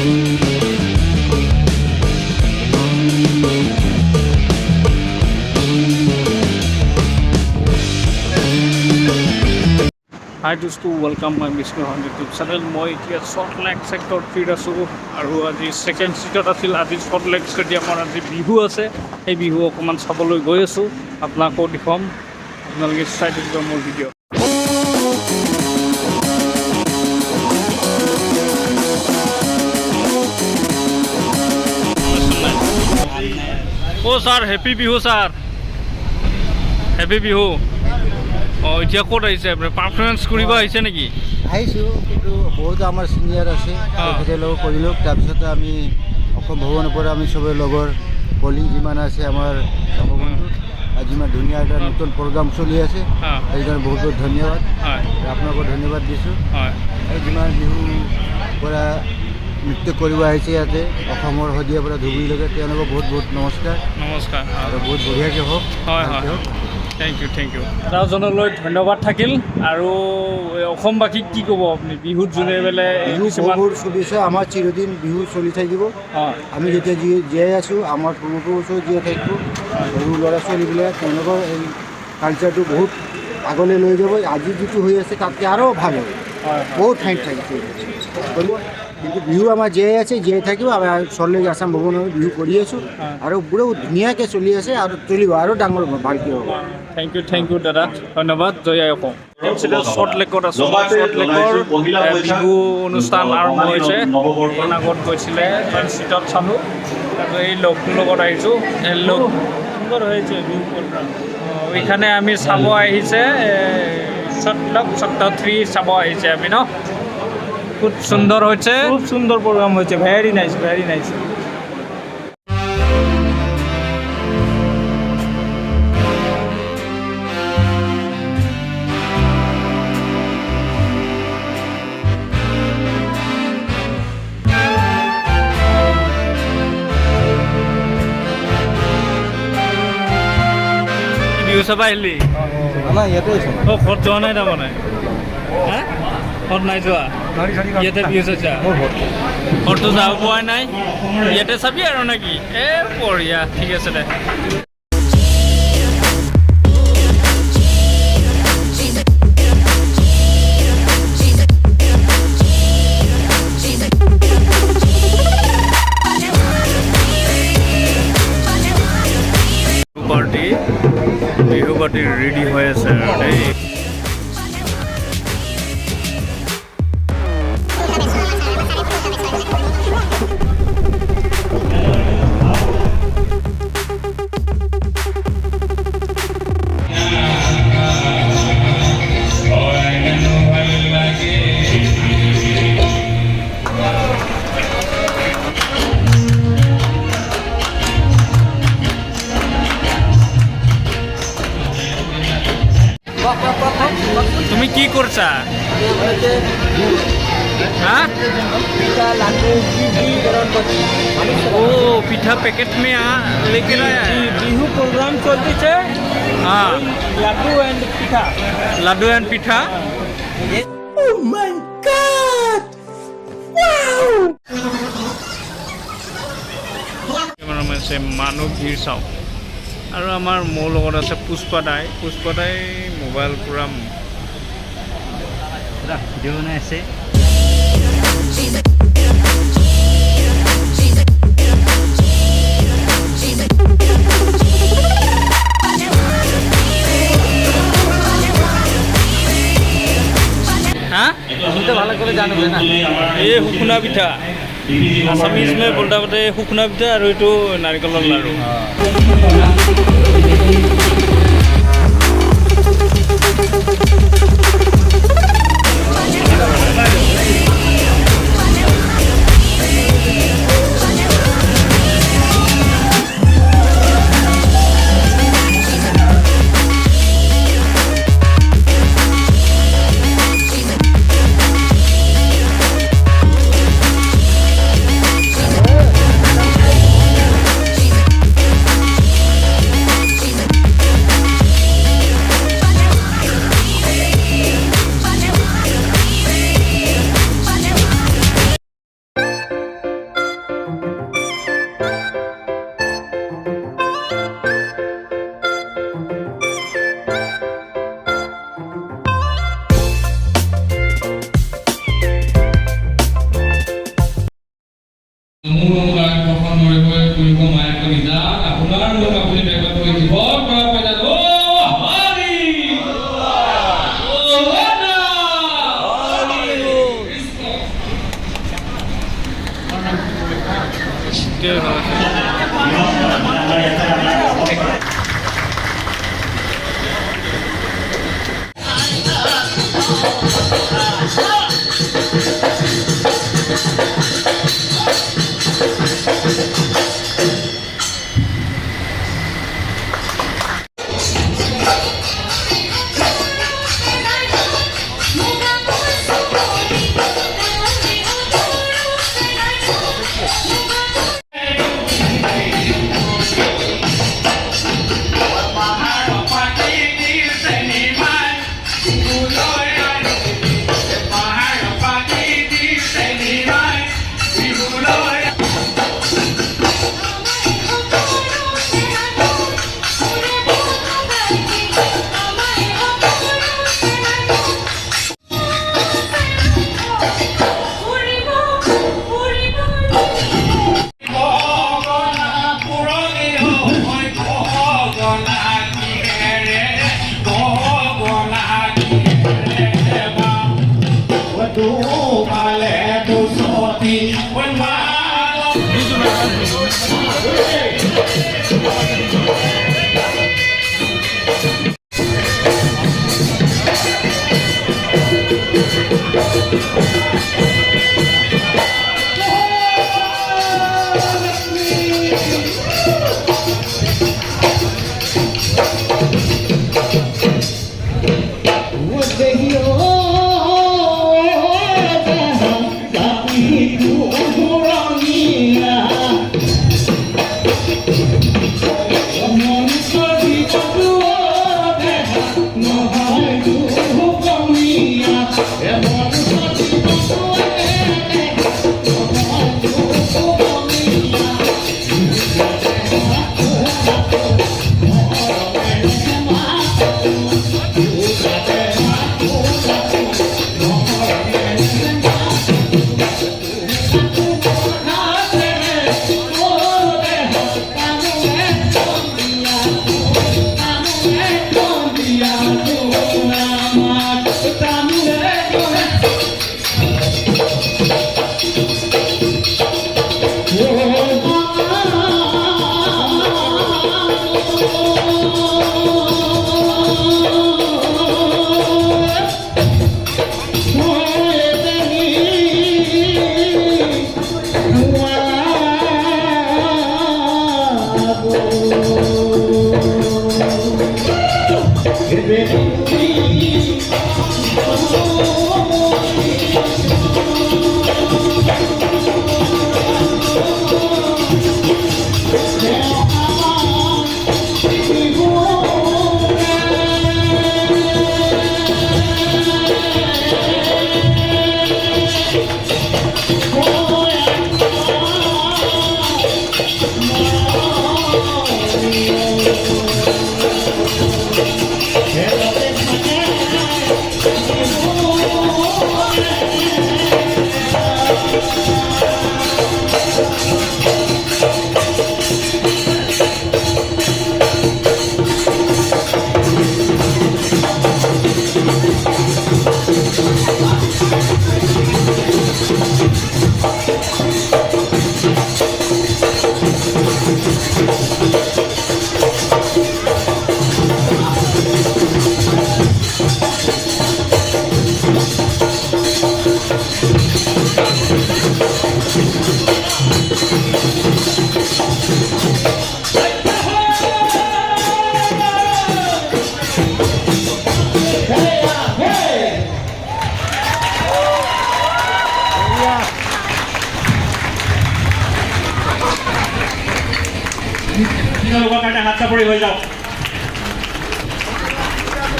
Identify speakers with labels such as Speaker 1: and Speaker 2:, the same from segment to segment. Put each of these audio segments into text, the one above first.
Speaker 1: Hi dosto, welcome my Bishnu on YouTube channel. Moi etia Salt Lake sector 3 asu aru aji second seat asil aji Salt Lake stadium aji bihu ase ei bihu okoman saboloi goi asu apnako dikhom apnaloge side of more video. Oh sir, happy bihu sir. Happy bihu. Oh, এতিয়া ক'ত আহিছে আপুনি performance কৰিব আহিছে নেকি?
Speaker 2: আহিছোঁ কিন্তু বহুত আমাৰ চিনিয়ৰ আছে তেখেতৰ লগত কৰিলোঁ তাৰপিছতে আমি অসম ভৱনৰ পৰা আমি চবে লগৰ কলিং যিমান আছে আমাৰ আজি ইমান ধুনীয়া এটা নতুন প্ৰগ্ৰাম চলি আছে সেইকাৰণে বহুত বহুত ধন্যবাদ আপোনালোকক ধন্যবাদ দিছোঁ আৰু যিমান বিহু পৰা নৃত্য কৰিব আহিছে ইয়াতে অসমৰ শদিয়াৰ পৰা ধুবুৰীলৈকে তেওঁলোকক বহুত বহুত নমস্কাৰ আৰু বহুত বঢ়িয়াকৈ হওক
Speaker 1: থেংক ইউ দাদাজনলৈ ধন্যবাদ থাকিল আৰু অসমবাসীক কি ক'ব আপুনি বিহুত যোনে বেলে
Speaker 2: বিহু চলিছে আমাৰ চিৰদিন বিহু চলি থাকিব আমি যেতিয়া জীয়াই আছোঁ আমাৰ পূৰ্বপুৰুষেও জীয়াই থাকিব সৰু ল'ৰা ছোৱালীবিলাক তেওঁলোকৰ এই কালচাৰটো বহুত আগলৈ লৈ যাব আজি যিটো হৈ আছে তাতকৈ আৰু ভাল হ'ব বহুত ঠাইত থাকিব কিন্তু বিহু আমাৰ জীয়াই আছে জীয়াই থাকিব আমি Salt Lake আসাম ভৱনত বিহু কৰি আছোঁ আৰু বহুত ধুনীয়াকৈ চলি আছে আৰু চলিব আৰু ডাঙৰ ভালকৈ হ'ব
Speaker 1: থেংক ইউ দাদা ধন্যবাদ জয় আই অসম Salt Lakeত আছোঁ Salt Lakeৰ বিহু অনুষ্ঠান আৰম্ভ হৈছে আগত গৈছিলে চিটত চালোঁ আৰু এই লগটোৰ লগত আহিছোঁ লগ সুন্দৰ হৈছে বিহু প্ৰগ্ৰাম এইখানে আমি চাব আহিছে Salt Lake 3 চাব আহিছে আমি ন খুব সুন্দর হয়েছে খুব সুন্দর প্রোগ্রাম হয়েছে ভেরি নাইস বিহু চাব আহিলি ঘৰত যোৱা নাই তাৰমানে হা ঘৰত নাই যোৱা ইয়াতে বিহু চাইছা ঘৰটো যাব পোৱা নাই ইয়াতে চাবি আৰু নেকি বঢ়িয়া ঠিক আছে দে বিহু পাৰ্টি ৰেডি হৈ আছে আৰু দেই তুমি কি করছা हाँ ओ पिठा पैकेट में लेके आया है बिहू प्रोग्राम चलती है हाँ laddoo and pitha oh my god wow cameraman से मानव भीड़ चाও আৰু আমাৰ মোৰ লগত আছে পুষ্পাদাই মোবাইল পুৰা
Speaker 2: ভিডিঅ' বনাই আছে
Speaker 1: हाँ तो भाला करे जानो ना ये हुकुना पिठा assamese में बोलता बटे हुकुना पिठा और ये नारिकলৰ लाडू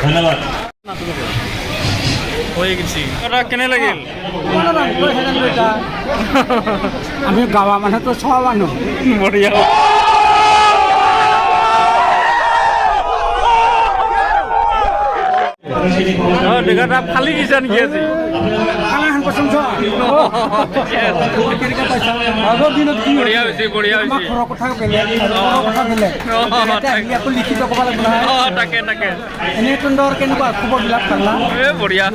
Speaker 3: ধন্যবাদ।
Speaker 1: হৈ গৈছে কেনে লাগিল
Speaker 4: আমি গাঁৱৰ মানুহতো চোৱা মানুহ
Speaker 1: বঢ়িয়া দেখা ফালি দিছা নেকি আজি
Speaker 4: খানাখন পচন্দ আগৰ দিনত কি
Speaker 1: বঢ়িয়া হৈছে বঢ়িয়া
Speaker 4: আমাৰ
Speaker 1: হৈছে
Speaker 4: ঘৰৰ কথা বেলেগ ঘৰৰ কথা বেলেগ এতিয়া আহি আকৌ লিখিত ক'ব লাগিব নহয়
Speaker 1: অঁ তাকে তাকে
Speaker 4: এনেই তুন্দৰ কেনেকুৱা খবৰবিলাক ভাল না
Speaker 1: এই বঢ়িয়া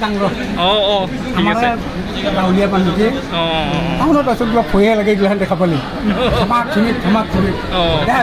Speaker 4: ডাঙৰ
Speaker 1: অঁ অঁ ঠিক
Speaker 4: আমাৰ
Speaker 1: আছে
Speaker 4: গাঁৱলীয়া মানুহ যে
Speaker 1: অঁ
Speaker 4: টাউনত আছোঁ কিবা ভয়ে লাগে এইগিলাখান দেখা পালে ধমাক ধুমি
Speaker 1: অঁ
Speaker 4: দে